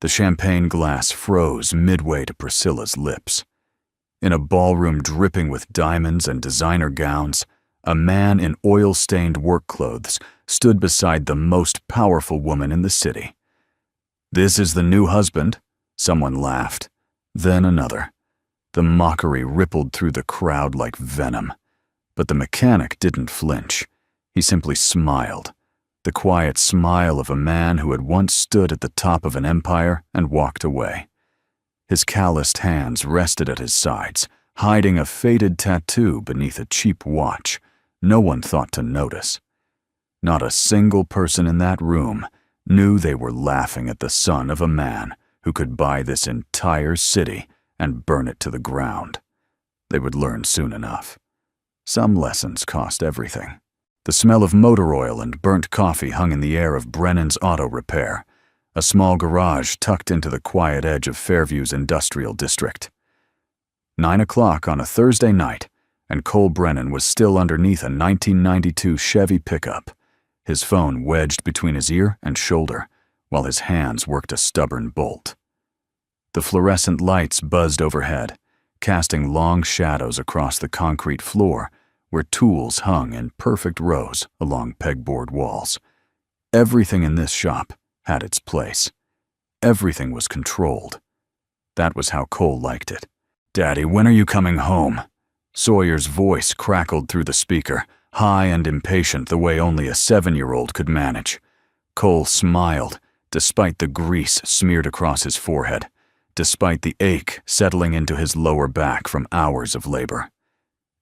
The champagne glass froze midway to Priscilla's lips. In a ballroom dripping with diamonds and designer gowns, a man in oil-stained work clothes stood beside the most powerful woman in the city. "This is the new husband," someone laughed. Then another. The mockery rippled through the crowd like venom. But the mechanic didn't flinch. He simply smiled. The quiet smile of a man who had once stood at the top of an empire and walked away. His calloused hands rested at his sides, hiding a faded tattoo beneath a cheap watch. No one thought to notice. Not a single person in that room knew they were laughing at the son of a man who could buy this entire city and burn it to the ground. They would learn soon enough. Some lessons cost everything. The smell of motor oil and burnt coffee hung in the air of Brennan's Auto Repair, a small garage tucked into the quiet edge of Fairview's industrial district. 9 o'clock on a Thursday night, and Cole Brennan was still underneath a 1992 Chevy pickup, his phone wedged between his ear and shoulder, while his hands worked a stubborn bolt. The fluorescent lights buzzed overhead, casting long shadows across the concrete floor where tools hung in perfect rows along pegboard walls. Everything in this shop had its place. Everything was controlled. That was how Cole liked it. "Daddy, when are you coming home?" Sawyer's voice crackled through the speaker, high and impatient the way only a 7-year-old could manage. Cole smiled, despite the grease smeared across his forehead, despite the ache settling into his lower back from hours of labor.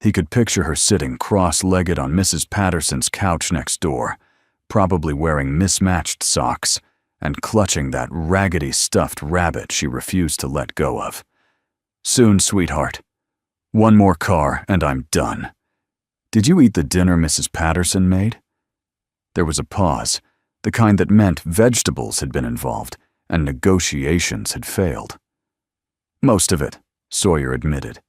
He could picture her sitting cross-legged on Mrs. Patterson's couch next door, probably wearing mismatched socks and clutching that raggedy stuffed rabbit she refused to let go of. "Soon, sweetheart. One more car and I'm done. Did you eat the dinner Mrs. Patterson made?" There was a pause, the kind that meant vegetables had been involved and negotiations had failed. "Most of it," Sawyer admitted.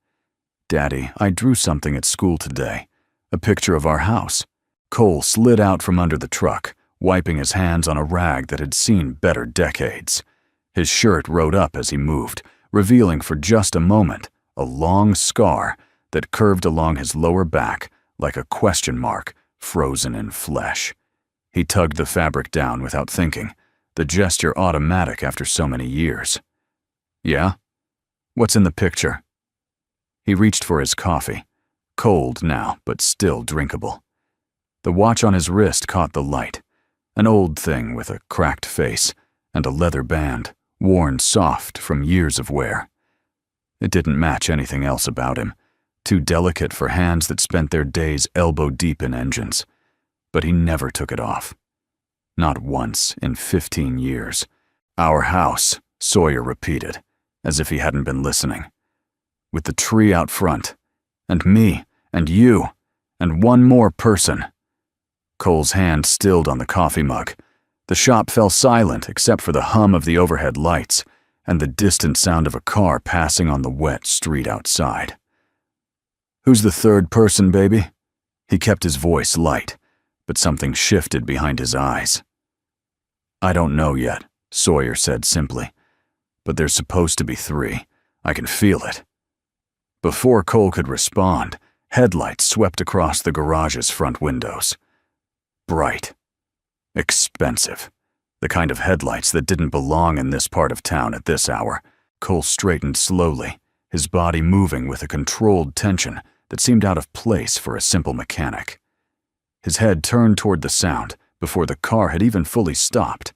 "Daddy, I drew something at school today, a picture of our house." Cole slid out from under the truck, wiping his hands on a rag that had seen better decades. His shirt rode up as he moved, revealing for just a moment a long scar that curved along his lower back like a question mark frozen in flesh. He tugged the fabric down without thinking, the gesture automatic after so many years. "Yeah? What's in the picture?" He reached for his coffee, cold now but still drinkable. The watch on his wrist caught the light, an old thing with a cracked face and a leather band, worn soft from years of wear. It didn't match anything else about him, too delicate for hands that spent their days elbow-deep in engines. But he never took it off. Not once in 15 years. "Our house," Sawyer repeated, as if he hadn't been listening. "With the tree out front, and me, and you, and one more person." Cole's hand stilled on the coffee mug. The shop fell silent except for the hum of the overhead lights and the distant sound of a car passing on the wet street outside. "Who's the third person, baby?" He kept his voice light, but something shifted behind his eyes. "I don't know yet," Sawyer said simply. "But there's supposed to be 3. I can feel it." Before Cole could respond, headlights swept across the garage's front windows. Bright. Expensive. The kind of headlights that didn't belong in this part of town at this hour. Cole straightened slowly, his body moving with a controlled tension that seemed out of place for a simple mechanic. His head turned toward the sound before the car had even fully stopped,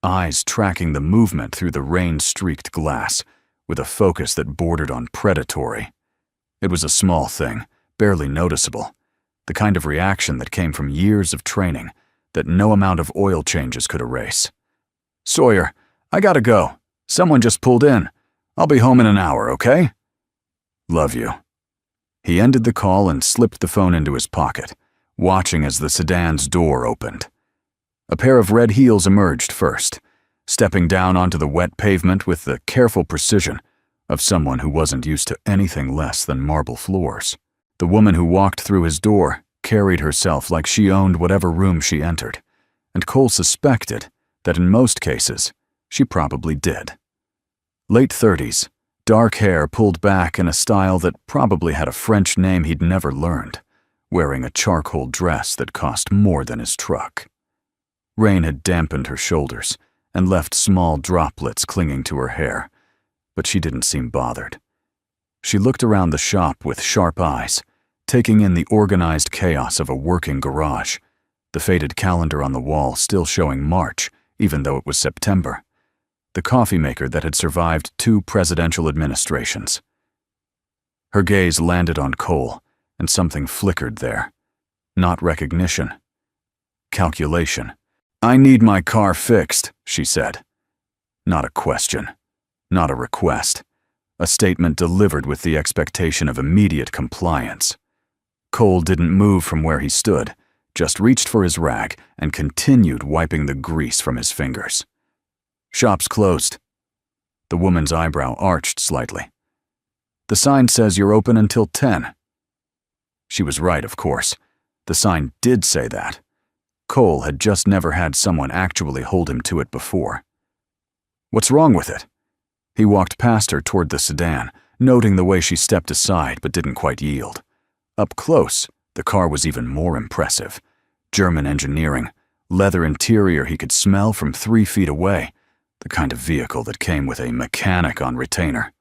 eyes tracking the movement through the rain-streaked glass with a focus that bordered on predatory. It was a small thing, barely noticeable, the kind of reaction that came from years of training that no amount of oil changes could erase. "Sawyer, I gotta go. Someone just pulled in. I'll be home in an hour, okay?" "Love you." He ended the call and slipped the phone into his pocket, watching as the sedan's door opened. A pair of red heels emerged first, stepping down onto the wet pavement with the careful precision of someone who wasn't used to anything less than marble floors. The woman who walked through his door carried herself like she owned whatever room she entered, and Cole suspected that in most cases, She probably did. Late 30s, dark hair pulled back in a style that probably had a French name he'd never learned, wearing a charcoal dress that cost more than his truck. Rain had dampened her shoulders and left small droplets clinging to her hair, but she didn't seem bothered. She looked around the shop with sharp eyes, taking in the organized chaos of a working garage, the faded calendar on the wall still showing March, even though it was September, the coffee maker that had survived 2 presidential administrations. Her gaze landed on Cole, and something flickered there. Not recognition. Calculation. "I need my car fixed," she said. Not a question. Not a request. A statement delivered with the expectation of immediate compliance. Cole didn't move from where he stood, just reached for his rag and continued wiping the grease from his fingers. "Shop's closed." The woman's eyebrow arched slightly. "The sign says you're open until 10. She was right, of course. The sign did say that. Cole had just never had someone actually hold him to it before. "What's wrong with it?" He walked past her toward the sedan, noting the way she stepped aside but didn't quite yield. Up close, the car was even more impressive. German engineering, leather interior he could smell from 3 feet away, the kind of vehicle that came with a mechanic on retainer.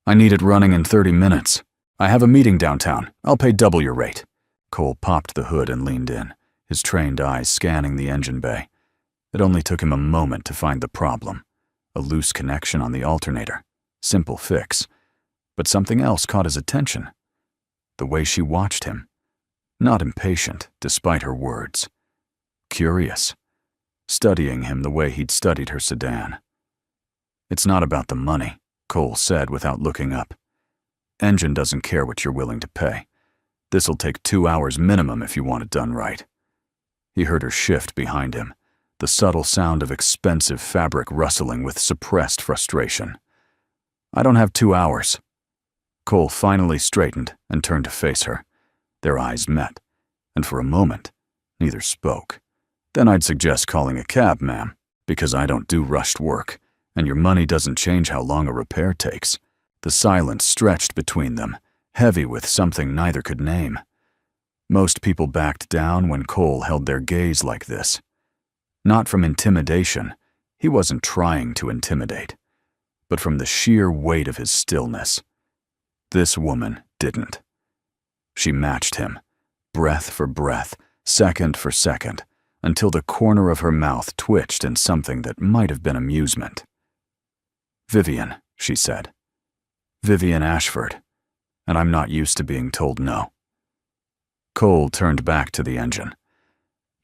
"I need it running in 30 minutes. I have a meeting downtown. I'll pay double your rate." Cole popped the hood and leaned in, his trained eyes scanning the engine bay. It only took him a moment to find the problem. A loose connection on the alternator. Simple fix. But something else caught his attention. The way she watched him. Not impatient, despite her words. Curious. Studying him the way he'd studied her sedan. "It's not about the money," Cole said without looking up. "Engine doesn't care what you're willing to pay. This'll take 2 hours minimum if you want it done right." He heard her shift behind him, the subtle sound of expensive fabric rustling with suppressed frustration. "I don't have 2 hours." Cole finally straightened and turned to face her. Their eyes met, and for a moment, neither spoke. "Then I'd suggest calling a cab, ma'am, because I don't do rushed work, and your money doesn't change how long a repair takes." The silence stretched between them, heavy with something neither could name. Most people backed down when Cole held their gaze like this. Not from intimidation, he wasn't trying to intimidate, but from the sheer weight of his stillness. This woman didn't. She matched him, breath for breath, second for second, until the corner of her mouth twitched in something that might have been amusement. "Vivian," she said. "Vivian Ashford, and I'm not used to being told no." Cole turned back to the engine.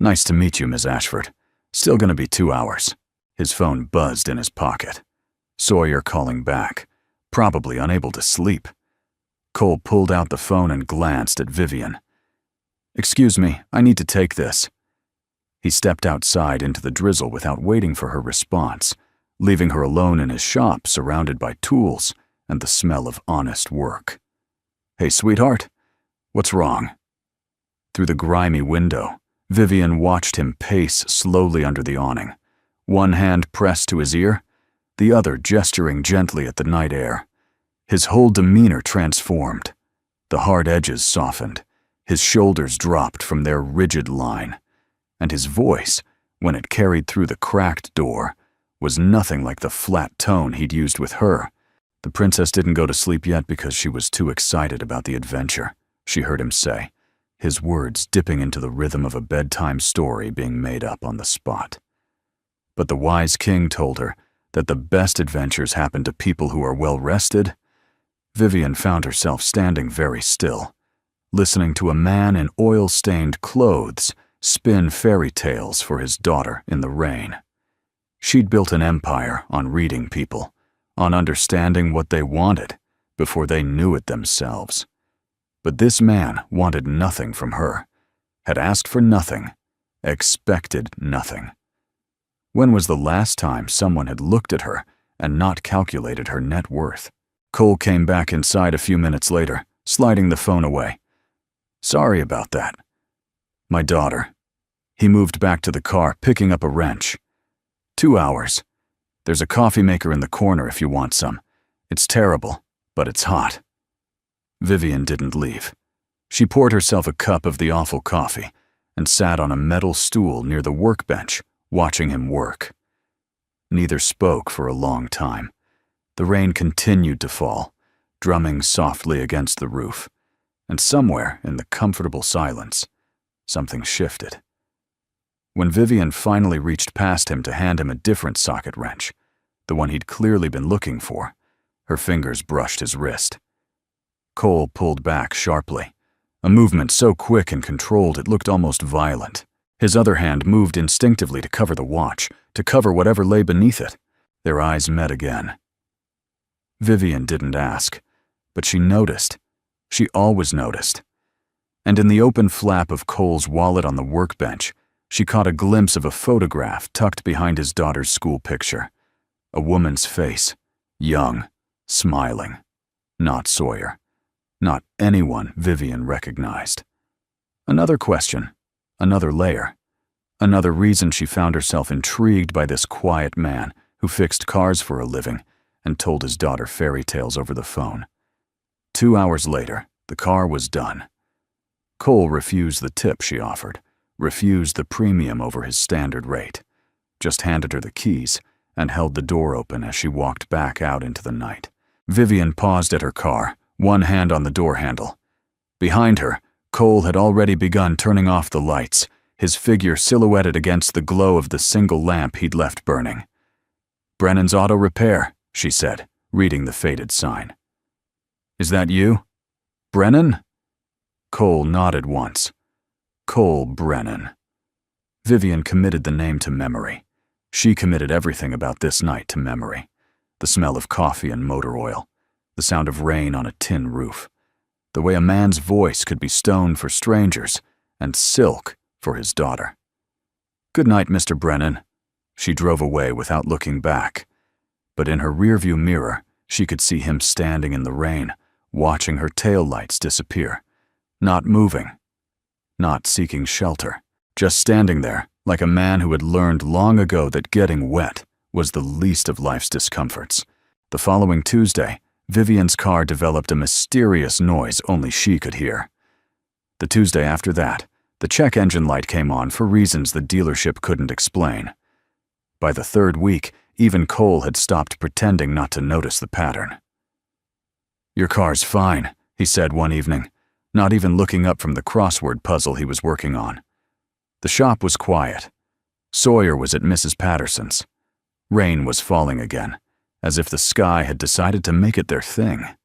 "Nice to meet you, Ms. Ashford. Still gonna be 2 hours." His phone buzzed in his pocket. Sawyer calling back, probably unable to sleep. Cole pulled out the phone and glanced at Vivian. "Excuse me, I need to take this." He stepped outside into the drizzle without waiting for her response, leaving her alone in his shop surrounded by tools and the smell of honest work. "Hey, sweetheart, what's wrong?" Through the grimy window, Vivian watched him pace slowly under the awning, one hand pressed to his ear, the other gesturing gently at the night air. His whole demeanor transformed. The hard edges softened, his shoulders dropped from their rigid line, and his voice, when it carried through the cracked door, was nothing like the flat tone he'd used with her. "The princess didn't go to sleep yet because she was too excited about the adventure," she heard him say, his words dipping into the rhythm of a bedtime story being made up on the spot. But the wise king told her that the best adventures happen to people who are well rested. Vivian found herself standing very still, listening to a man in oil-stained clothes spin fairy tales for his daughter in the rain. She'd built an empire on reading people, on understanding what they wanted before they knew it themselves. But this man wanted nothing from her, had asked for nothing, expected nothing. When was the last time someone had looked at her and not calculated her net worth? Cole came back inside a few minutes later, sliding the phone away. "Sorry about that." "My daughter." He moved back to the car, picking up a wrench. 2 hours. There's a coffee maker in the corner if you want some. It's terrible, but it's hot." Vivian didn't leave. She poured herself a cup of the awful coffee and sat on a metal stool near the workbench, watching him work. Neither spoke for a long time. The rain continued to fall, drumming softly against the roof, and somewhere in the comfortable silence, something shifted. When Vivian finally reached past him to hand him a different socket wrench, the one he'd clearly been looking for, her fingers brushed his wrist. Cole pulled back sharply, a movement so quick and controlled it looked almost violent. His other hand moved instinctively to cover the watch, to cover whatever lay beneath it. Their eyes met again. Vivian didn't ask, but she noticed. She always noticed. And in the open flap of Cole's wallet on the workbench, she caught a glimpse of a photograph tucked behind his daughter's school picture. A woman's face, young, smiling. Not Sawyer. Not anyone Vivian recognized. Another question, another layer, another reason she found herself intrigued by this quiet man who fixed cars for a living and told his daughter fairy tales over the phone. 2 hours later, the car was done. Cole refused the tip she offered, refused the premium over his standard rate, just handed her the keys and held the door open as she walked back out into the night. Vivian paused at her car, one hand on the door handle. Behind her, Cole had already begun turning off the lights, his figure silhouetted against the glow of the single lamp he'd left burning. "Brennan's Auto Repair," she said, reading the faded sign. "Is that you? Brennan?" Cole nodded once. Cole Brennan. Vivian committed the name to memory. She committed everything about this night to memory. The smell of coffee and motor oil, the sound of rain on a tin roof, the way a man's voice could be stone for strangers and silk for his daughter. "Good night, Mr. Brennan." She drove away without looking back. But in her rearview mirror, she could see him standing in the rain, watching her taillights disappear, not moving, not seeking shelter, just standing there like a man who had learned long ago that getting wet was the least of life's discomforts. The following Tuesday, Vivian's car developed a mysterious noise only she could hear. The Tuesday after that, the check engine light came on for reasons the dealership couldn't explain. By the third week, even Cole had stopped pretending not to notice the pattern. "Your car's fine," he said one evening, not even looking up from the crossword puzzle he was working on. The shop was quiet. Sawyer was at Mrs. Patterson's. Rain was falling again, as if the sky had decided to make it their thing.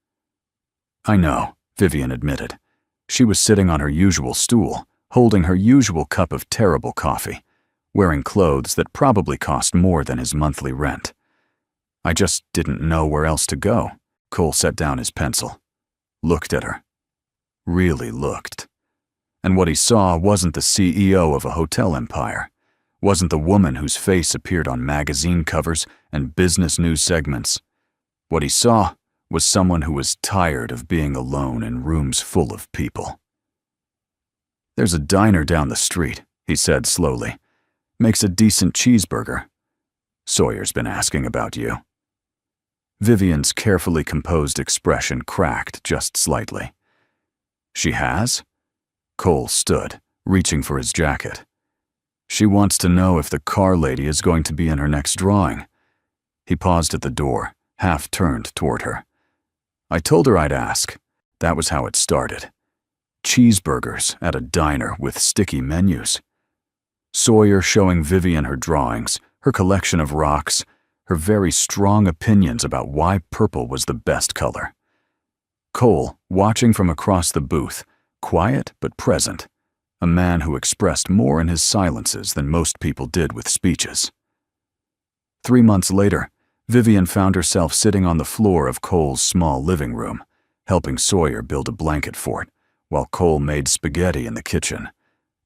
"I know," Vivian admitted. She was sitting on her usual stool, holding her usual cup of terrible coffee, wearing clothes that probably cost more than his monthly rent. "I just didn't know where else to go." Cole set down his pencil, looked at her, really looked. And what he saw wasn't the CEO of a hotel empire, wasn't the woman whose face appeared on magazine covers and business news segments. What he saw was someone who was tired of being alone in rooms full of people. "There's a diner down the street," he said slowly. "Makes a decent cheeseburger. Sawyer's been asking about you." Vivian's carefully composed expression cracked just slightly. "She has?" Cole stood, reaching for his jacket. "She wants to know if the car lady is going to be in her next drawing." He paused at the door, half turned toward her. "I told her I'd ask. That was how it started. Cheeseburgers at a diner with sticky menus. Sawyer showing Vivian her drawings, her collection of rocks, her very strong opinions about why purple was the best color. Cole, watching from across the booth, quiet but present, a man who expressed more in his silences than most people did with speeches. 3 months later, Vivian found herself sitting on the floor of Cole's small living room, helping Sawyer build a blanket fort, while Cole made spaghetti in the kitchen.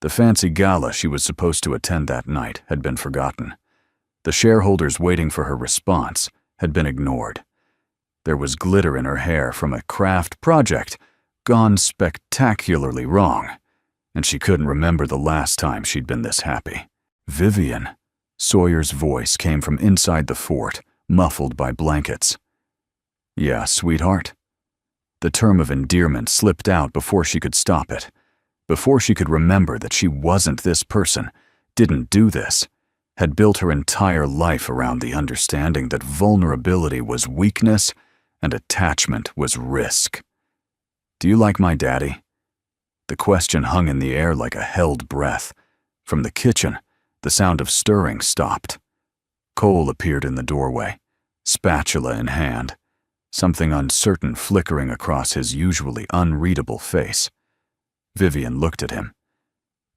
The fancy gala she was supposed to attend that night had been forgotten. The shareholders waiting for her response had been ignored. There was glitter in her hair from a craft project gone spectacularly wrong, and she couldn't remember the last time she'd been this happy. Vivian, Sawyer's voice came from inside the fort, muffled by blankets. "Yeah, sweetheart?" The term of endearment slipped out before she could stop it, before she could remember that she wasn't this person, didn't do this, had built her entire life around the understanding that vulnerability was weakness and attachment was risk. "Do you like my daddy?" The question hung in the air like a held breath. From the kitchen, the sound of stirring stopped. Cole appeared in the doorway, spatula in hand, something uncertain flickering across his usually unreadable face. Vivian looked at him,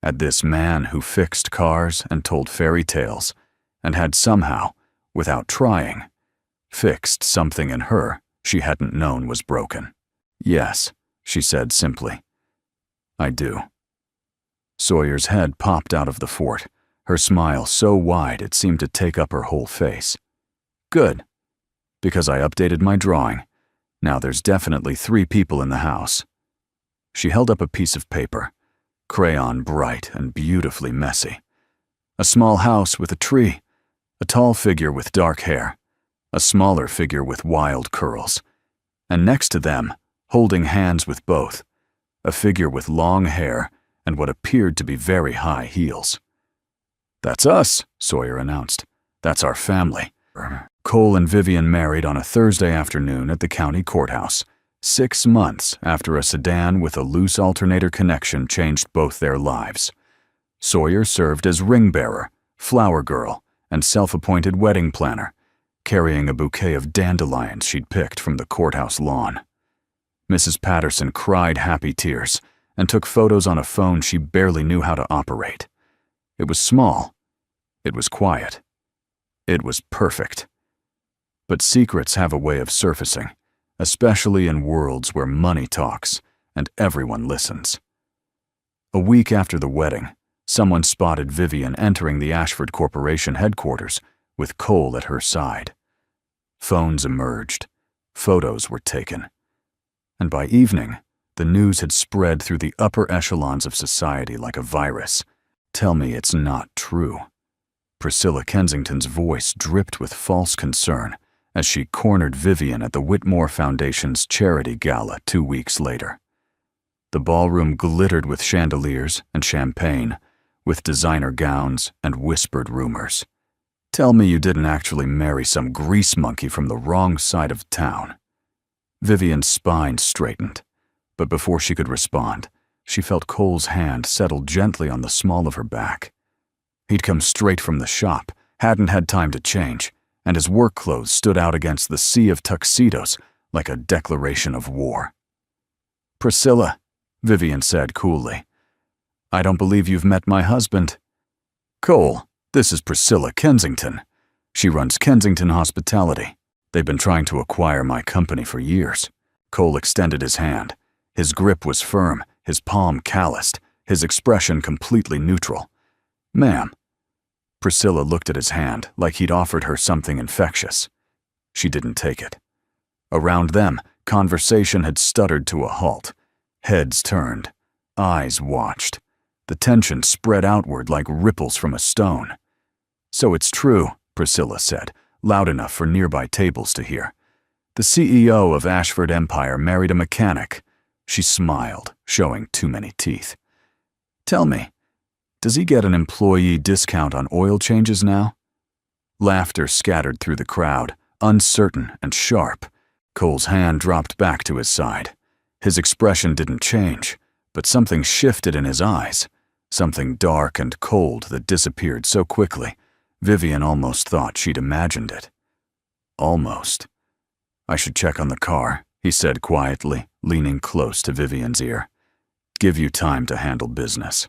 at this man who fixed cars and told fairy tales, and had somehow, without trying, fixed something in her she hadn't known was broken. "Yes," she said simply. "I do." Sawyer's head popped out of the fort, her smile so wide it seemed to take up her whole face. "Good. Because I updated my drawing. Now there's definitely 3 people in the house." She held up a piece of paper, crayon bright and beautifully messy. A small house with a tree, a tall figure with dark hair, a smaller figure with wild curls, and next to them, holding hands with both, a figure with long hair and what appeared to be very high heels. "That's us," Sawyer announced. "That's our family." Cole and Vivian married on a Thursday afternoon at the county courthouse, 6 months after a sedan with a loose alternator connection changed both their lives. Sawyer served as ring bearer, flower girl, and self-appointed wedding planner, carrying a bouquet of dandelions she'd picked from the courthouse lawn. Mrs. Patterson cried happy tears and took photos on a phone she barely knew how to operate. It was small. It was quiet. It was perfect. But secrets have a way of surfacing, especially in worlds where money talks and everyone listens. A week after the wedding, someone spotted Vivian entering the Ashford Corporation headquarters with Cole at her side. Phones emerged. Photos were taken. And by evening, the news had spread through the upper echelons of society like a virus. "Tell me it's not true." Priscilla Kensington's voice dripped with false concern as she cornered Vivian at the Whitmore Foundation's charity gala 2 weeks later. The ballroom glittered with chandeliers and champagne, with designer gowns and whispered rumors. "Tell me you didn't actually marry some grease monkey from the wrong side of town." Vivian's spine straightened, but before she could respond, she felt Cole's hand settle gently on the small of her back. He'd come straight from the shop, hadn't had time to change, and his work clothes stood out against the sea of tuxedos like a declaration of war. "Priscilla," Vivian said coolly, "I don't believe you've met my husband." "Cole, this is Priscilla Kensington. She runs Kensington Hospitality. They've been trying to acquire my company for years." Cole extended his hand. His grip was firm, his palm calloused, his expression completely neutral. "Ma'am." Priscilla looked at his hand like he'd offered her something infectious. She didn't take it. Around them, conversation had stuttered to a halt. Heads turned. Eyes watched. The tension spread outward like ripples from a stone. "So it's true," Priscilla said, loud enough for nearby tables to hear. "The CEO of Ashford Empire married a mechanic." She smiled, showing too many teeth. "Tell me, does he get an employee discount on oil changes now?" Laughter scattered through the crowd, uncertain and sharp. Cole's hand dropped back to his side. His expression didn't change, but something shifted in his eyes, something dark and cold that disappeared so quickly, Vivian almost thought she'd imagined it. Almost. "I should check on the car," he said quietly, leaning close to Vivian's ear. "Give you time to handle business."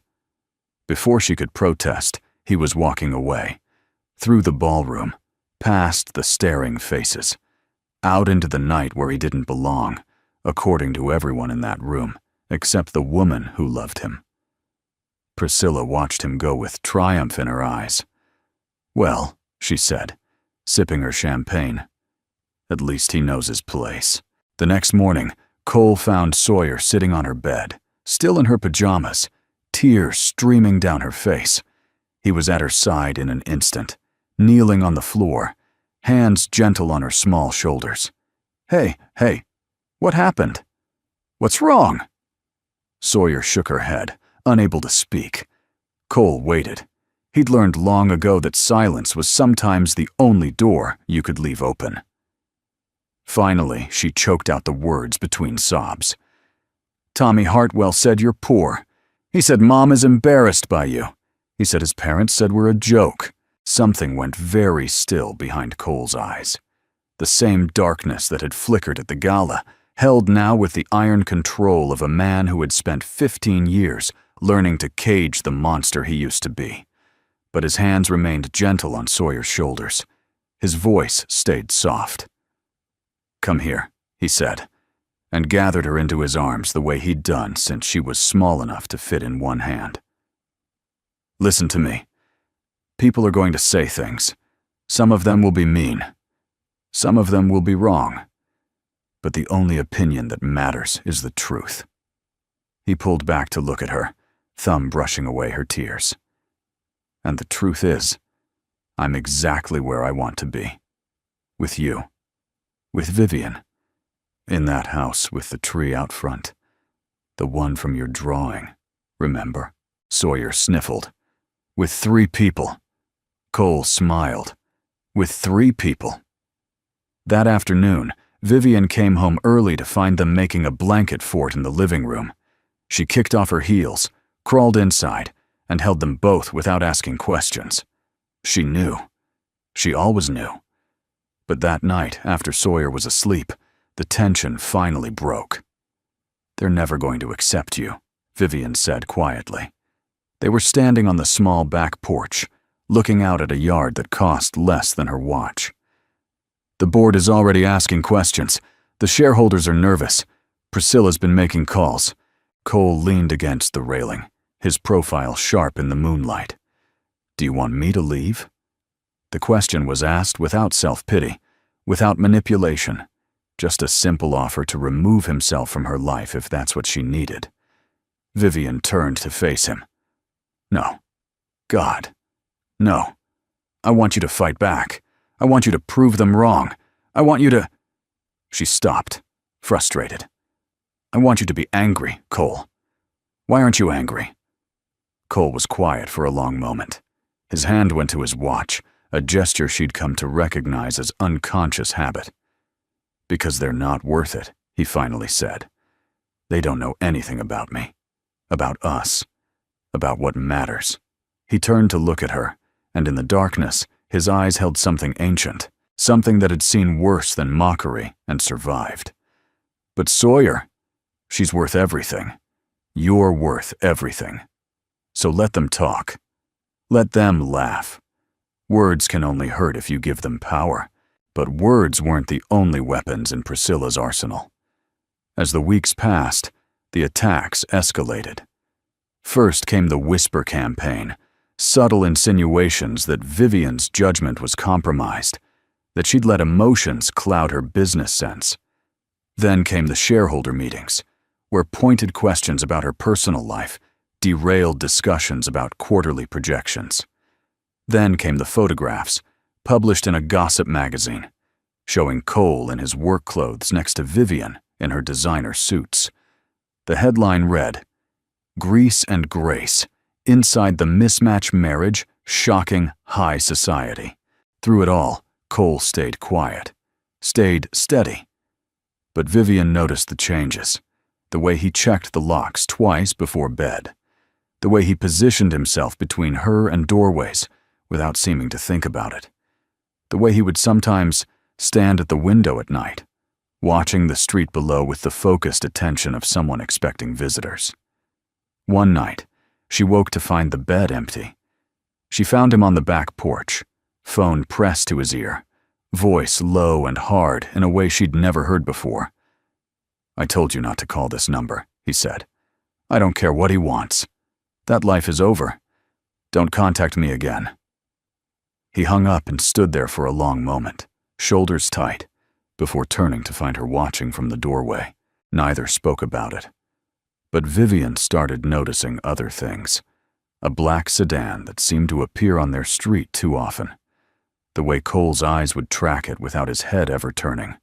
Before she could protest, he was walking away, through the ballroom, past the staring faces, out into the night where he didn't belong, according to everyone in that room, except the woman who loved him. Priscilla watched him go with triumph in her eyes. "Well," she said, sipping her champagne, "at least he knows his place." The next morning, Cole found Sawyer sitting on her bed, still in her pajamas, tears streaming down her face. He was at her side in an instant, kneeling on the floor, hands gentle on her small shoulders. Hey, what happened? What's wrong?" Sawyer shook her head, unable to speak. Cole waited. He'd learned long ago that silence was sometimes the only door you could leave open. Finally, she choked out the words between sobs. "Tommy Hartwell said you're poor. He said Mom is embarrassed by you. He said his parents said we're a joke." Something went very still behind Cole's eyes. The same darkness that had flickered at the gala, held now with the iron control of a man who had spent 15 years learning to cage the monster he used to be. But his hands remained gentle on Sawyer's shoulders. His voice stayed soft. "Come here," he said, and gathered her into his arms the way he'd done since she was small enough to fit in one hand. "Listen to me. People are going to say things. Some of them will be mean. Some of them will be wrong. But the only opinion that matters is the truth." He pulled back to look at her, thumb brushing away her tears. "And the truth is, I'm exactly where I want to be. With you. With Vivian. In that house with the tree out front. The one from your drawing, remember?" Sawyer sniffled. "With 3 people." Cole smiled. "With 3 people." That afternoon, Vivian came home early to find them making a blanket fort in the living room. She kicked off her heels, crawled inside, and held them both without asking questions. She knew. She always knew. But that night, after Sawyer was asleep, the tension finally broke. "They're never going to accept you," Vivian said quietly. They were standing on the small back porch, looking out at a yard that cost less than her watch. "The board is already asking questions. The shareholders are nervous. Priscilla's been making calls." Cole leaned against the railing, his profile sharp in the moonlight. "Do you want me to leave?" The question was asked without self-pity, without manipulation, just a simple offer to remove himself from her life if that's what she needed. Vivian turned to face him. "No. God. No. I want you to fight back. I want you to prove them wrong. I want you to—" She stopped, frustrated. "I want you to be angry, Cole. Why aren't you angry?" Cole was quiet for a long moment. His hand went to his watch, a gesture she'd come to recognize as unconscious habit. "Because they're not worth it," he finally said. "They don't know anything about me. About us. About what matters." He turned to look at her, and in the darkness, his eyes held something ancient, something that had seen worse than mockery and survived. "But Sawyer, she's worth everything. You're worth everything. So let them talk. Let them laugh. Words can only hurt if you give them power, but words weren't the only weapons in Priscilla's arsenal." As the weeks passed, the attacks escalated. First came the whisper campaign, subtle insinuations that Vivian's judgment was compromised, that she'd let emotions cloud her business sense. Then came the shareholder meetings, where pointed questions about her personal life derailed discussions about quarterly projections. Then came the photographs, published in a gossip magazine, showing Cole in his work clothes next to Vivian in her designer suits. The headline read, "Grease and Grace. Inside the mismatch marriage, shocking high society." Through it all, Cole stayed quiet, stayed steady. But Vivian noticed the changes, the way he checked the locks twice before bed, the way he positioned himself between her and doorways without seeming to think about it, the way he would sometimes stand at the window at night, watching the street below with the focused attention of someone expecting visitors. One night, she woke to find the bed empty. She found him on the back porch, phone pressed to his ear, voice low and hard in a way she'd never heard before. "I told you not to call this number," he said. "I don't care what he wants. That life is over. Don't contact me again." He hung up and stood there for a long moment, shoulders tight, before turning to find her watching from the doorway. Neither spoke about it. But Vivian started noticing other things. A black sedan that seemed to appear on their street too often. The way Cole's eyes would track it without his head ever turning.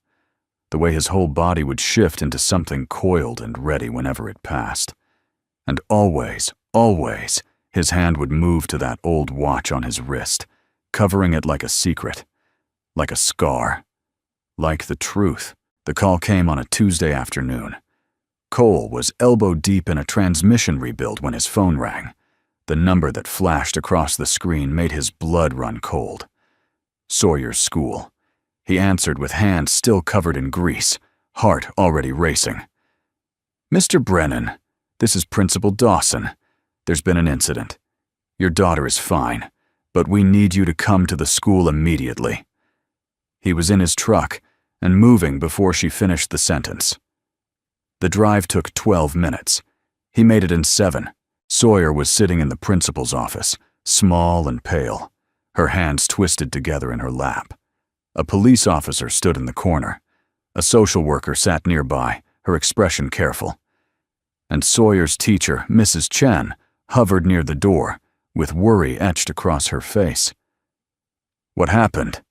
The way his whole body would shift into something coiled and ready whenever it passed. And always, always, his hand would move to that old watch on his wrist, covering it like a secret, like a scar, like the truth. The call came on a Tuesday afternoon. Cole was elbow deep in a transmission rebuild when his phone rang. The number that flashed across the screen made his blood run cold. Sawyer's school. He answered with hands still covered in grease, heart already racing. "Mr. Brennan, this is Principal Dawson. There's been an incident. Your daughter is fine, but we need you to come to the school immediately." He was in his truck and moving before she finished the sentence. The drive took 12 minutes. He made it in 7. Sawyer was sitting in the principal's office, small and pale, her hands twisted together in her lap. A police officer stood in the corner. A social worker sat nearby, her expression careful. And Sawyer's teacher, Mrs. Chen, hovered near the door, with worry etched across her face. "What happened?"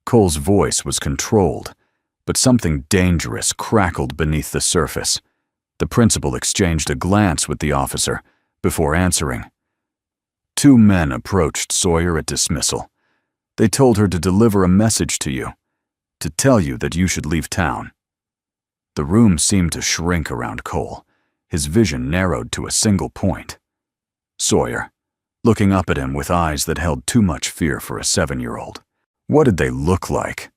Cole's voice was controlled, but something dangerous crackled beneath the surface. The principal exchanged a glance with the officer before answering. 2 men approached Sawyer at dismissal. They told her to deliver a message to you, to tell you that you should leave town. The room seemed to shrink around Cole, his vision narrowed to a single point. Sawyer, looking up at him with eyes that held too much fear for a 7-year-old. What did they look like?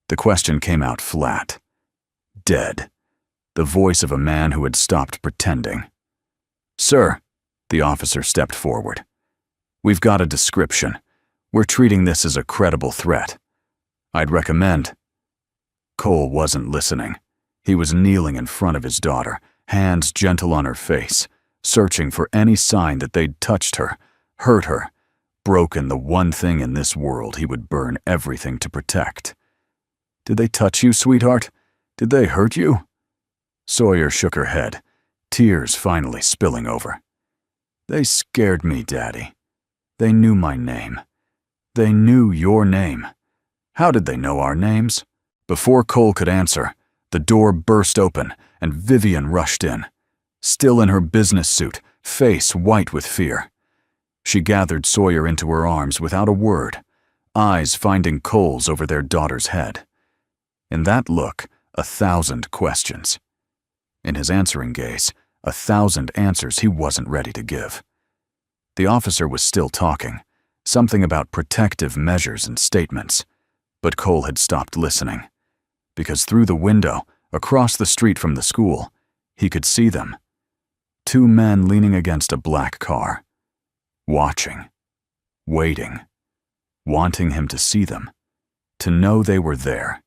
The question came out flat. Dead. The voice of a man who had stopped pretending. "Sir," the officer stepped forward. "We've got a description. We're treating this as a credible threat. I'd recommend—" Cole wasn't listening. He was kneeling in front of his daughter, hands gentle on her face, searching for any sign that they'd touched her, hurt her, broken the one thing in this world he would burn everything to protect. "Did they touch you, sweetheart? Did they hurt you?" Sawyer shook her head, tears finally spilling over. "They scared me, Daddy. They knew my name. They knew your name. How did they know our names?" Before Cole could answer, the door burst open and Vivian rushed in, still in her business suit, face white with fear. She gathered Sawyer into her arms without a word, eyes finding Cole's over their daughter's head. In that look, 1,000 questions. In his answering gaze, 1,000 answers he wasn't ready to give. The officer was still talking, something about protective measures and statements, but Cole had stopped listening, because through the window, across the street from the school, he could see them. 2 men leaning against a black car, watching, waiting, wanting him to see them, to know they were there,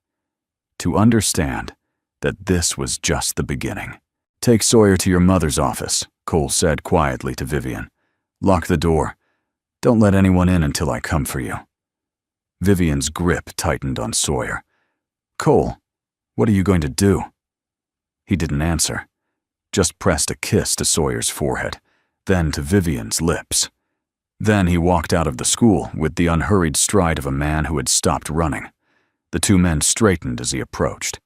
to understand that this was just the beginning. "Take Sawyer to your mother's office," Cole said quietly to Vivian. "Lock the door. Don't let anyone in until I come for you." Vivian's grip tightened on Sawyer. "Cole, what are you going to do?" He didn't answer, just pressed a kiss to Sawyer's forehead, then to Vivian's lips. Then he walked out of the school with the unhurried stride of a man who had stopped running. The 2 men straightened as he approached.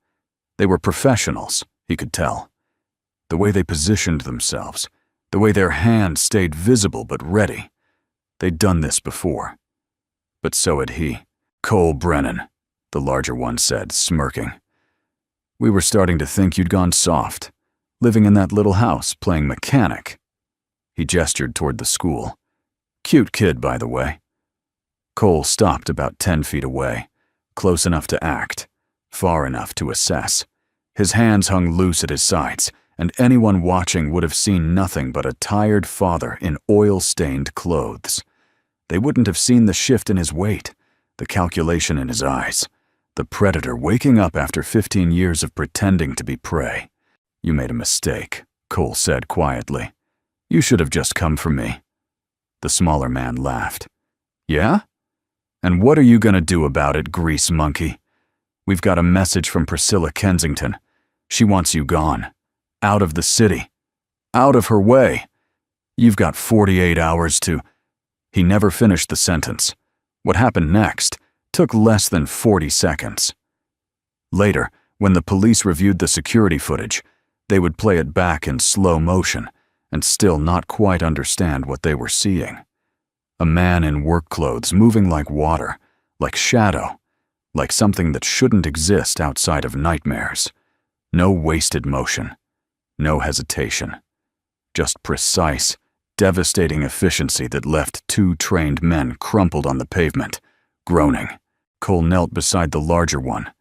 They were professionals, he could tell. The way they positioned themselves, the way their hands stayed visible but ready. They'd done this before. But so had he. "Cole Brennan," the larger one said, smirking. "We were starting to think you'd gone soft, living in that little house, playing mechanic." He gestured toward the school. "Cute kid, by the way." Cole stopped about 10 feet away, close enough to act, far enough to assess. His hands hung loose at his sides, and anyone watching would have seen nothing but a tired father in oil-stained clothes. They wouldn't have seen the shift in his weight, the calculation in his eyes, the predator waking up after 15 years of pretending to be prey. "You made a mistake," Cole said quietly. "You should have just come for me." The smaller man laughed. "Yeah? And what are you gonna do about it, grease monkey? We've got a message from Priscilla Kensington. She wants you gone. Out of the city. Out of her way. You've got 48 hours to—" He never finished the sentence. What happened next, Took less than 40 seconds. Later, when the police reviewed the security footage, they would play it back in slow motion and still not quite understand what they were seeing. A man in work clothes moving like water, like shadow, like something that shouldn't exist outside of nightmares. No wasted motion, no hesitation. Just precise, devastating efficiency that left two trained men crumpled on the pavement, groaning. Cole knelt beside the larger one,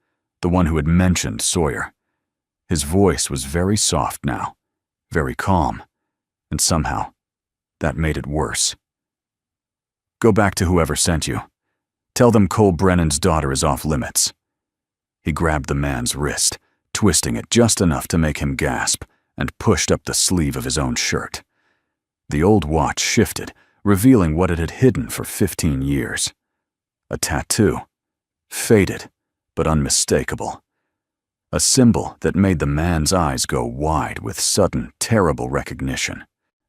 the one who had mentioned Sawyer. His voice was very soft now, very calm, and somehow, that made it worse. Go back to whoever sent you. Tell them Cole Brennan's daughter is off limits. He grabbed the man's wrist, twisting it just enough to make him gasp, and pushed up the sleeve of his own shirt. The old watch shifted, revealing what it had hidden for 15 years. A tattoo. Faded, but unmistakable. A symbol that made the man's eyes go wide with sudden, terrible recognition.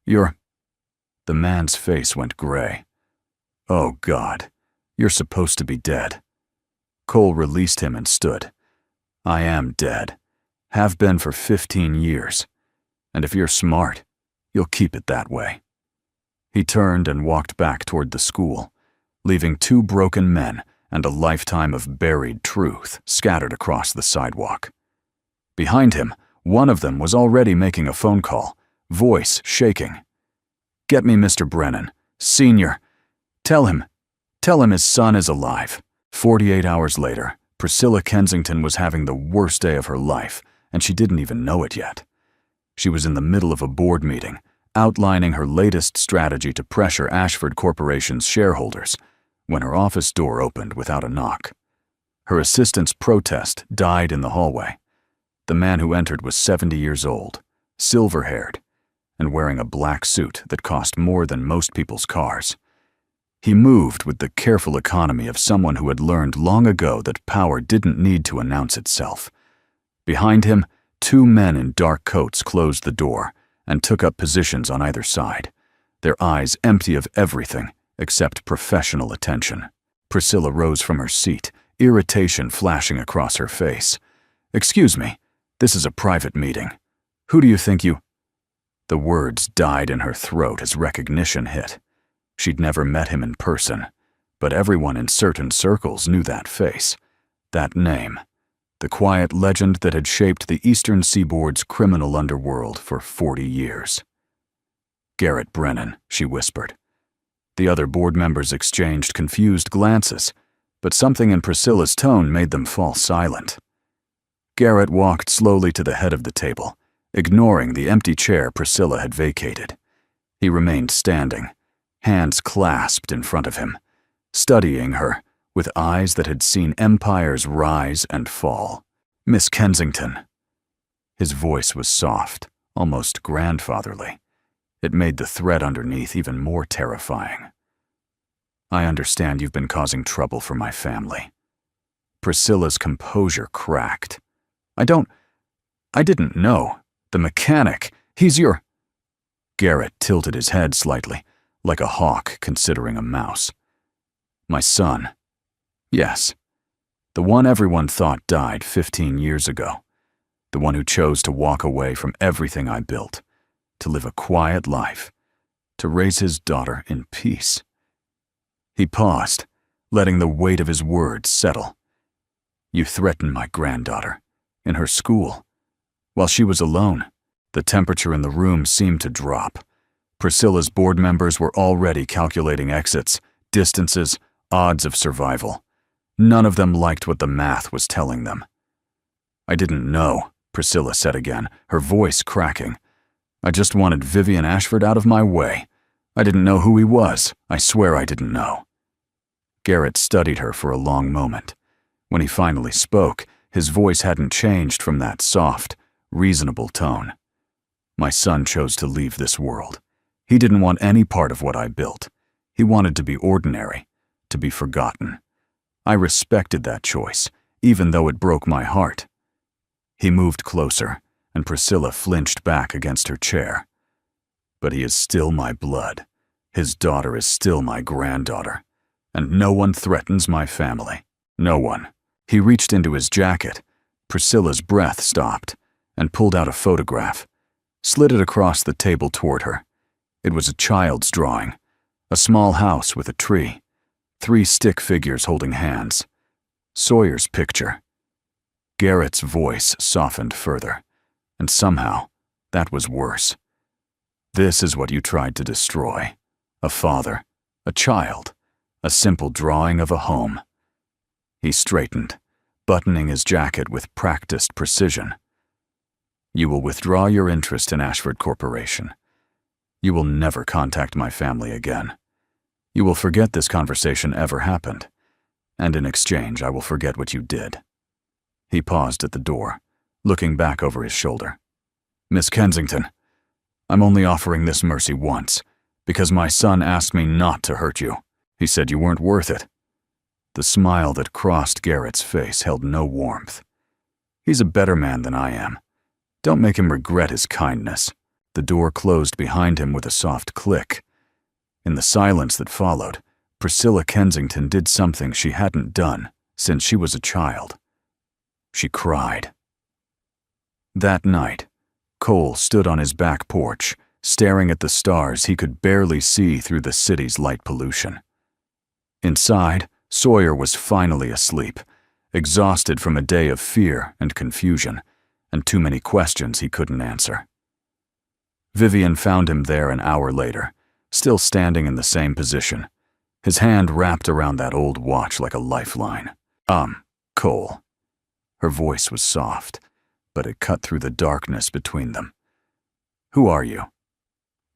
The man's face went gray. Oh, God. You're supposed to be dead. Cole released him and stood. I am dead. Have been for 15 years. And if you're smart, you'll keep it that way. He turned and walked back toward the school, leaving two broken men and a lifetime of buried truth scattered across the sidewalk. Behind him, one of them was already making a phone call, voice shaking. Get me Mr. Brennan, Sr. Tell him his son is alive. 48 hours later, Priscilla Kensington was having the worst day of her life, and she didn't even know it yet. She was in the middle of a board meeting, outlining her latest strategy to pressure Ashford Corporation's shareholders, when her office door opened without a knock. Her assistant's protest died in the hallway. The man who entered was 70 years old, silver-haired, and wearing a black suit that cost more than most people's cars. He moved with the careful economy of someone who had learned long ago that power didn't need to announce itself. Behind him, two men in dark coats closed the door and took up positions on either side, their eyes empty of everything except professional attention. Priscilla rose from her seat, irritation flashing across her face. Excuse me, this is a private meeting. Who do you think you— The words died in her throat as recognition hit. She'd never met him in person, but everyone in certain circles knew that face, that name, the quiet legend that had shaped the Eastern Seaboard's criminal underworld for 40 years. Garrett Brennan, she whispered. The other board members exchanged confused glances, but something in Priscilla's tone made them fall silent. Garrett walked slowly to the head of the table, ignoring the empty chair Priscilla had vacated. He remained standing, hands clasped in front of him, studying her with eyes that had seen empires rise and fall. Miss Kensington. His voice was soft, almost grandfatherly. It made the threat underneath even more terrifying. I understand you've been causing trouble for my family. Priscilla's composure cracked. I didn't know. The mechanic, he's your— Garrett tilted his head slightly, like a hawk considering a mouse. My son. Yes. The one everyone thought died 15 years ago. The one who chose to walk away from everything I built, to live a quiet life, to raise his daughter in peace. He paused, letting the weight of his words settle. You threatened my granddaughter, in her school. While she was alone, the temperature in the room seemed to drop. Priscilla's board members were already calculating exits, distances, odds of survival. None of them liked what the math was telling them. I didn't know, Priscilla said again, her voice cracking. I just wanted Vivian Ashford out of my way. I didn't know who he was. I swear I didn't know. Garrett studied her for a long moment. When he finally spoke, his voice hadn't changed from that soft, reasonable tone. My son chose to leave this world. He didn't want any part of what I built. He wanted to be ordinary, to be forgotten. I respected that choice, even though it broke my heart. He moved closer, and Priscilla flinched back against her chair. But he is still my blood. His daughter is still my granddaughter, and no one threatens my family. No one. He reached into his jacket. Priscilla's breath stopped, and pulled out a photograph, slid it across the table toward her. It was a child's drawing, a small house with a tree, 3 stick figures holding hands. Sawyer's picture. Garrett's voice softened further, and somehow, that was worse. This is what you tried to destroy. A father, a child, a simple drawing of a home. He straightened, buttoning his jacket with practiced precision. You will withdraw your interest in Ashford Corporation. You will never contact my family again. You will forget this conversation ever happened, and in exchange I will forget what you did. He paused at the door, looking back over his shoulder. Miss Kensington, I'm only offering this mercy once, because my son asked me not to hurt you. He said you weren't worth it. The smile that crossed Garrett's face held no warmth. He's a better man than I am. Don't make him regret his kindness. The door closed behind him with a soft click. In the silence that followed, Priscilla Kensington did something she hadn't done since she was a child. She cried. That night, Cole stood on his back porch, staring at the stars he could barely see through the city's light pollution. Inside, Sawyer was finally asleep, exhausted from a day of fear and confusion, and too many questions he couldn't answer. Vivian found him there an hour later, still standing in the same position, his hand wrapped around that old watch like a lifeline. Cole. Her voice was soft, but it cut through the darkness between them. Who are you?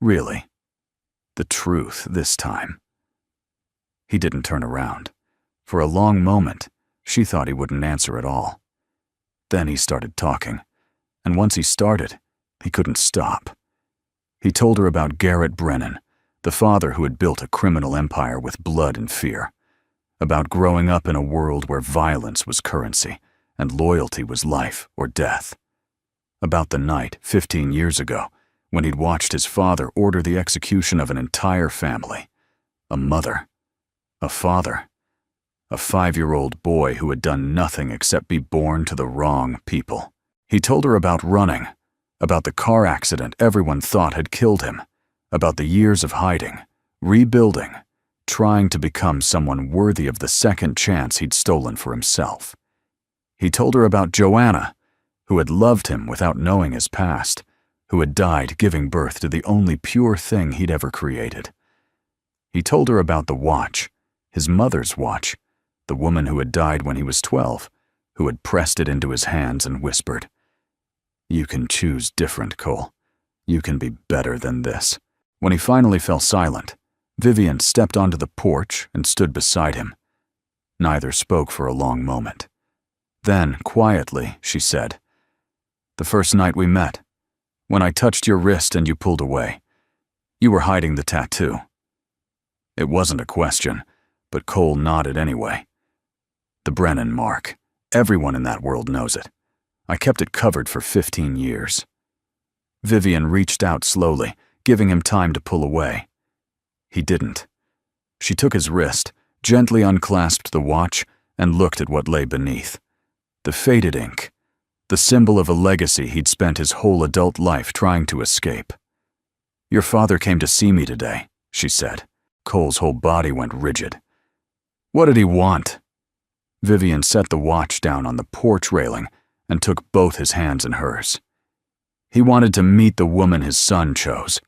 Really? The truth this time. He didn't turn around. For a long moment, she thought he wouldn't answer at all. Then he started talking, and once he started, he couldn't stop. He told her about Garrett Brennan, the father who had built a criminal empire with blood and fear, about growing up in a world where violence was currency and loyalty was life or death, about the night 15 years ago when he'd watched his father order the execution of an entire family, a mother, a father, a 5-year-old boy who had done nothing except be born to the wrong people. He told her about running, about the car accident everyone thought had killed him, about the years of hiding, rebuilding, trying to become someone worthy of the second chance he'd stolen for himself. He told her about Joanna, who had loved him without knowing his past, who had died giving birth to the only pure thing he'd ever created. He told her about the watch, his mother's watch, the woman who had died when he was 12, who had pressed it into his hands and whispered, "You can choose different, Cole. You can be better than this." When he finally fell silent, Vivian stepped onto the porch and stood beside him. Neither spoke for a long moment. Then, quietly, she said, "The first night we met, when I touched your wrist and you pulled away, you were hiding the tattoo." It wasn't a question, but Cole nodded anyway. The Brennan mark. Everyone in that world knows it. I kept it covered for 15 years. Vivian reached out slowly, giving him time to pull away. He didn't. She took his wrist, gently unclasped the watch, and looked at what lay beneath. The faded ink, the symbol of a legacy he'd spent his whole adult life trying to escape. "Your father came to see me today," she said. Cole's whole body went rigid. "What did he want?" Vivian set the watch down on the porch railing and took both his hands in hers. "He wanted to meet the woman his son chose.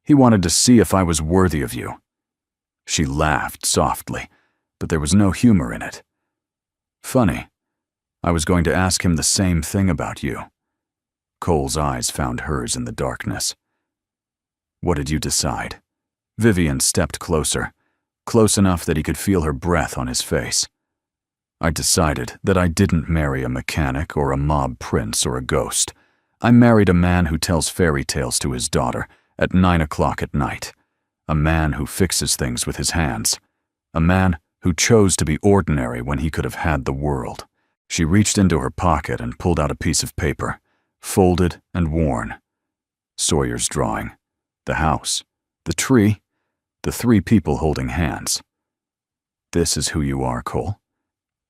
He wanted to see if I was worthy of you." She laughed softly, but there was no humor in it. "Funny. I was going to ask him the same thing about you." Cole's eyes found hers in the darkness. "What did you decide?" Vivian stepped closer, close enough that he could feel her breath on his face. "I decided that I didn't marry a mechanic or a mob prince or a ghost. I married a man who tells fairy tales to his daughter at 9 o'clock at night. A man who fixes things with his hands. A man who chose to be ordinary when he could have had the world." She reached into her pocket and pulled out a piece of paper, folded and worn. Sawyer's drawing, the house, the tree, the 3 people holding hands. "This is who you are, Cole.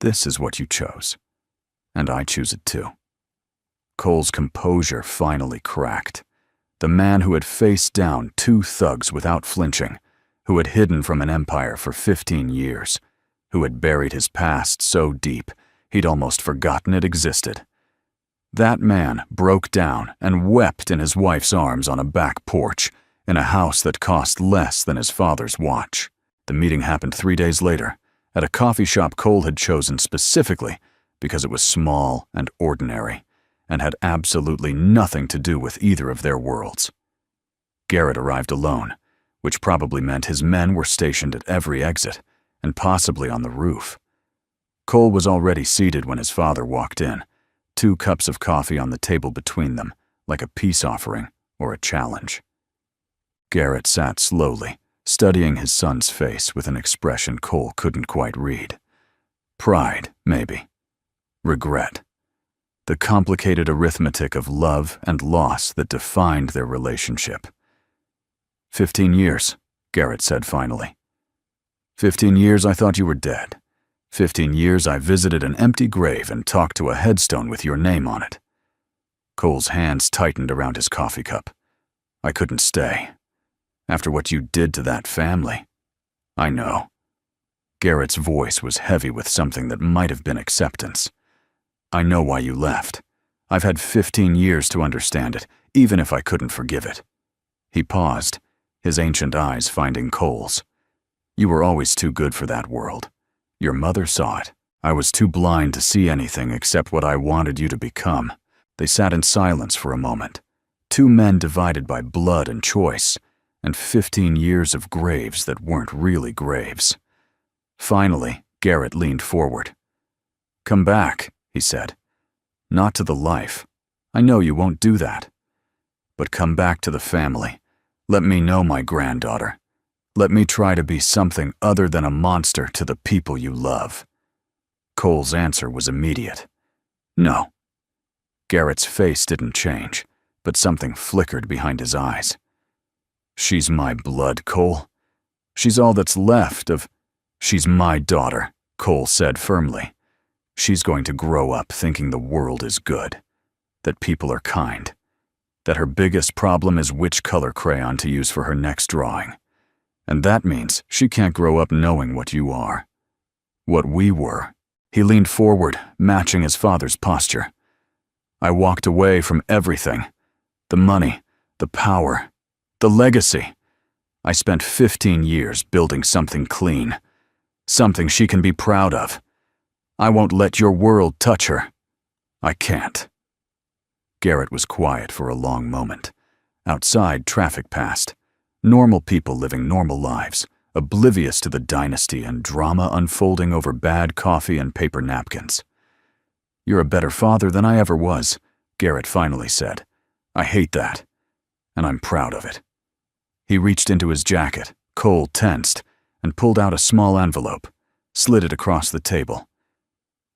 This is what you chose, and I choose it too. Cole's composure finally cracked. The man who had faced down 2 thugs without flinching, who had hidden from an empire for 15 years, who had buried his past so deep he'd almost forgotten it existed. That man broke down and wept in his wife's arms on a back porch in a house that cost less than his father's watch. The meeting happened 3 days later, at a coffee shop Cole had chosen specifically because it was small and ordinary and had absolutely nothing to do with either of their worlds. Garrett arrived alone, which probably meant his men were stationed at every exit and possibly on the roof. Cole was already seated when his father walked in, 2 cups of coffee on the table between them, like a peace offering or a challenge. Garrett sat slowly, studying his son's face with an expression Cole couldn't quite read. Pride, maybe. Regret. The complicated arithmetic of love and loss that defined their relationship. 15 years, Garrett said finally. 15 years I thought you were dead. 15 years I visited an empty grave and talked to a headstone with your name on it. Cole's hands tightened around his coffee cup. I couldn't stay. After what you did to that family. I know. Garrett's voice was heavy with something that might have been acceptance. I know why you left. I've had 15 years to understand it, even if I couldn't forgive it. He paused, his ancient eyes finding Cole's. You were always too good for that world. Your mother saw it. I was too blind to see anything except what I wanted you to become. They sat in silence for a moment. 2 men divided by blood and choice, and 15 years of graves that weren't really graves. Finally, Garrett leaned forward. Come back, he said. Not to the life. I know you won't do that. But come back to the family. Let me know my granddaughter. Let me try to be something other than a monster to the people you love. Cole's answer was immediate. No. Garrett's face didn't change, but something flickered behind his eyes. She's my blood, Cole. She's all that's left of... She's my daughter, Cole said firmly. She's going to grow up thinking the world is good, that people are kind, that her biggest problem is which color crayon to use for her next drawing. And that means she can't grow up knowing what you are. What we were. He leaned forward, matching his father's posture. I walked away from everything. The money, the power, the legacy. I spent 15 years building something clean, something she can be proud of. I won't let your world touch her. I can't. Garrett was quiet for a long moment. Outside, traffic passed. Normal people living normal lives, oblivious to the dynasty and drama unfolding over bad coffee and paper napkins. You're a better father than I ever was, Garrett finally said. I hate that, and I'm proud of it. He reached into his jacket, Cole tensed, and pulled out a small envelope, slid it across the table.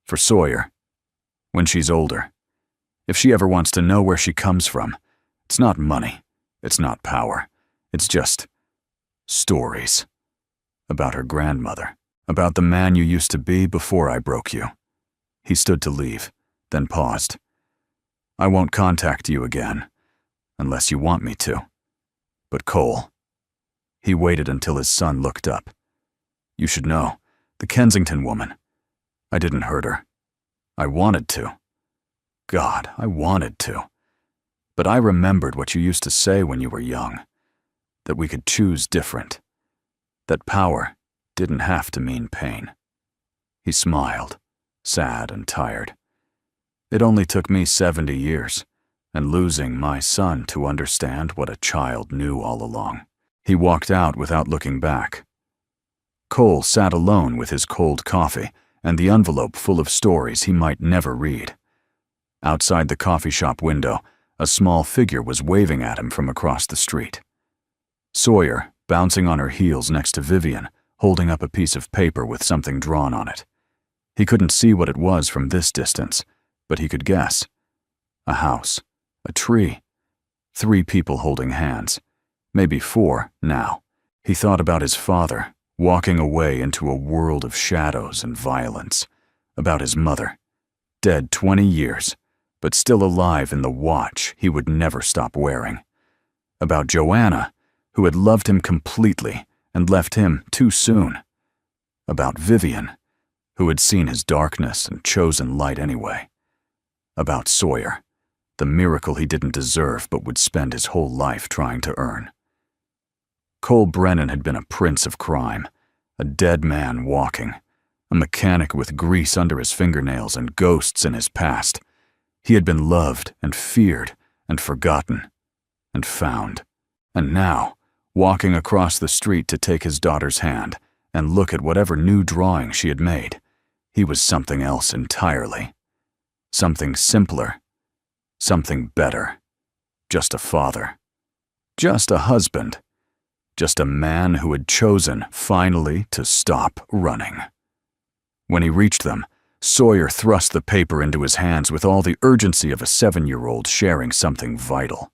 For Sawyer, when she's older. If she ever wants to know where she comes from, it's not money, it's not power, it's just stories. About her grandmother, about the man you used to be before I broke you. He stood to leave, then paused. I won't contact you again, unless you want me to. But Cole. He waited until his son looked up. You should know, the Kensington woman. I didn't hurt her. I wanted to. God, I wanted to. But I remembered what you used to say when you were young, that we could choose different, that power didn't have to mean pain. He smiled, sad and tired. It only took me 70 years, and losing my son to understand what a child knew all along. He walked out without looking back. Cole sat alone with his cold coffee and the envelope full of stories he might never read. Outside the coffee shop window, a small figure was waving at him from across the street. Sawyer, bouncing on her heels next to Vivian, holding up a piece of paper with something drawn on it. He couldn't see what it was from this distance, but he could guess. A house, a tree, 3 people holding hands, maybe 4 now. He thought about his father, walking away into a world of shadows and violence, About his mother, dead 20 years, but still alive in the watch he would never stop wearing. About Joanna, who had loved him completely and left him too soon. About Vivian, who had seen his darkness and chosen light anyway. About Sawyer, the miracle he didn't deserve but would spend his whole life trying to earn. Cole Brennan had been a prince of crime, a dead man walking, a mechanic with grease under his fingernails and ghosts in his past. He had been loved and feared and forgotten and found. And now, walking across the street to take his daughter's hand and look at whatever new drawing she had made, he was something else entirely. Something simpler. Something better. Just a father. Just a husband. Just a man who had chosen, finally, to stop running. When he reached them, Sawyer thrust the paper into his hands with all the urgency of a 7-year-old sharing something vital.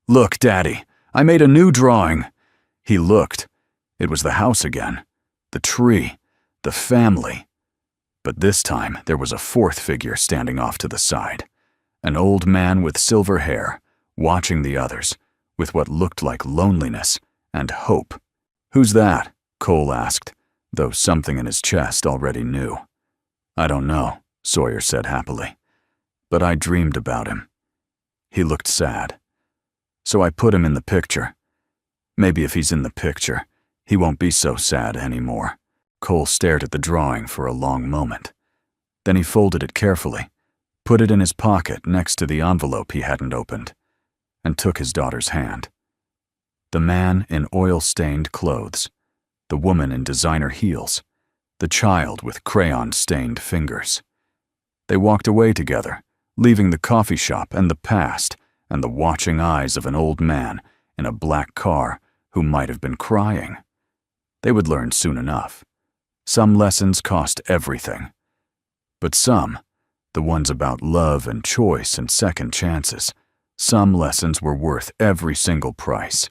"Look, Daddy, I made a new drawing." He looked. It was the house again. The tree. The family. But this time there was a fourth figure standing off to the side. An old man with silver hair, watching the others, with what looked like loneliness and hope. "Who's that?" Cole asked, though something in his chest already knew. "I don't know," Sawyer said happily. "But I dreamed about him." He looked sad. "So I put him in the picture. Maybe if he's in the picture, he won't be so sad anymore." Cole stared at the drawing for a long moment. Then he folded it carefully, put it in his pocket next to the envelope he hadn't opened, and took his daughter's hand. The man in oil-stained clothes, the woman in designer heels, the child with crayon-stained fingers. They walked away together, leaving the coffee shop and the past and the watching eyes of an old man in a black car who might have been crying. They would learn soon enough. Some lessons cost everything. But some, the ones about love and choice and second chances, some lessons were worth every single price.